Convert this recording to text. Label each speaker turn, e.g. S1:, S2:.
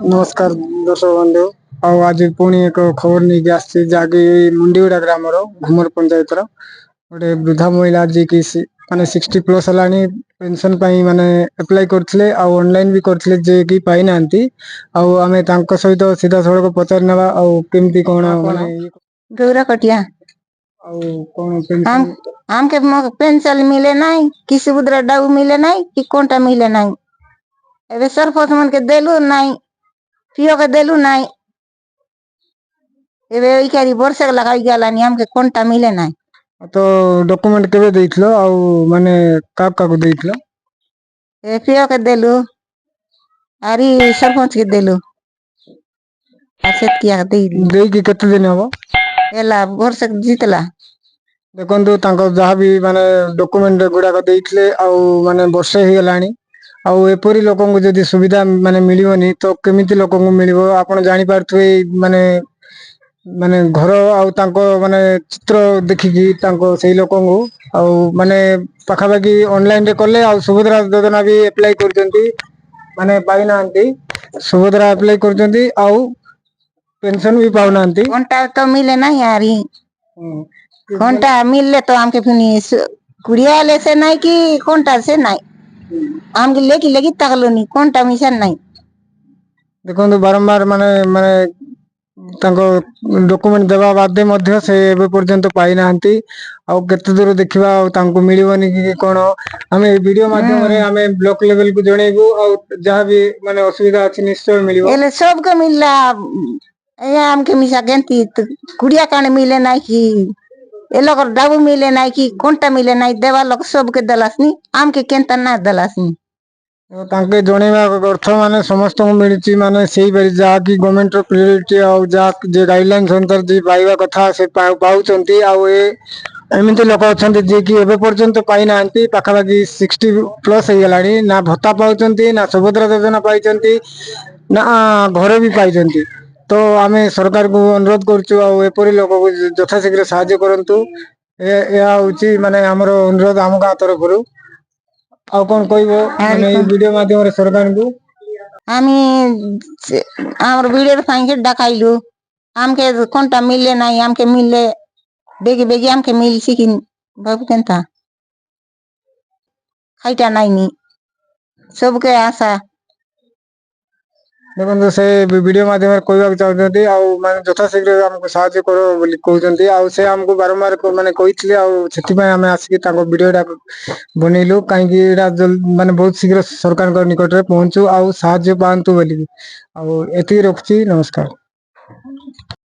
S1: नमस्कार दर्शक बंधु। आज पुणी एक खबर नहीं आसी जहाँकि मुंडीगुड़ा ग्रामर घुमर पंचायत गोटे वृद्धा महिला जी की माने 60+ है पेंशन माने अप्लाई करथिले आ ऑनलाइन भी करथिले जे कि पाई नांती आमे तांको सहित सीधा सड़क पचार नेबा केमती कोन माने
S2: गौरा कटिया
S1: कोन
S2: हम
S1: पेंशन
S2: हमके पेंशन मिले नहीं कि सुभद्रा डाउ मिले नहीं कि कोनटा मिले नहीं एबे सरपंच मन के देलु नहीं पियो के देलु नहीं एबे इकारी वर्ष लगाई गलानी हमके कोनटा मिले नहीं
S1: तो डॉक्यूमेंट केबे देइथलो माने का को देइथलो
S2: ए पियो के देलु आरी सरपंच के देलु आसेत किया
S1: देई कि केते दिन हबो
S2: एला वर्ष जीतला
S1: देखो जहाँ भी माने डॉक्यूमेंट गुड़ाक देइथले माने वर्षे ही गलानी एपरी लोक जदि सुविधा माने मिलिबनी तो केमिति लोक मिलिबो आपण जानि पारथुए माने माने घर माने चित्र देखिकी से लोक माने पाखापाखि ऑनलाइन रे कले सुभद्रा योजना भी अप्लाई करजंती माने पाई नांती सुभद्रा अप्लाई करजंती पेंशन भी पाउ नांती
S2: कोनटा तो मिले नहीं यारी कोनटा मिलले तो हमके फिनी कुड़िया ले से नहीं कि कोनटा से नहीं हमके लेकी तकलोनी कोनटा मिशन नहीं
S1: देखो बारंबार माने माने डॉक्यूमेंट देवा बाद से एबे पर्यंत पाई नांती केते दूर देखिबा मिलिबनी कि कोन हमें वीडियो माध्यम रे हमें ब्लॉक लेवल को जणेबू जहाँ भी माने असुविधा अछि निश्चय मिलिबो
S2: एले सब के मिलला या हमके मिसा गेंती कुड़िया काने मिले नहीं कि ए लोग डाबू मिले नहीं कि कोनटा मिले नहीं देवा लोग सब के दलासनी हमके केनता ना दलासनी
S1: तांके जणेबा अर्थ माने समस्त को मिलची माने सेही बारी जा कि गवर्नमेंट रो प्रायोरिटी जा जे गाइडलाइंस अंतर जे पाइबा कथा से पाउचंती एमती लोक अच्छा जे कि एबे पर्यंत पाई नांती पाखापाखि 60+ हो गलानी ना भत्ता पाउचंती ना सुभद्रा योजना पाइचंती ना घर भी पाइचंती तो आमे सरकार को अनुरोध करछु एपरी लोक को यथाशीघ्र साहाय्य करंतु ए माने हमर अनुरोध हम गाँ तरफ कौन कहबो माने वीडियो माध्यम रे सरकार को
S2: आमी हमर वीडियो फाइन डकाइलु हमके कोनटा मिले नहीं हमके मिले बेगी बेगी हमके मिल सिकिन बाबू केनता खाइटा नहीं सबके आशा
S1: देखो से वीडियो माध्यम कहवाक चाहते माने यथाशीघ्र हमको साहाय्य करो बोली कहते से हमको बारंबार माने कही आम आसिक वीडियोटा बनइलु कहीं माने बहुत शीघ्र सरकार निकट में पहुंचू साहाय्य पातु बोली एति रखुची नमस्कार।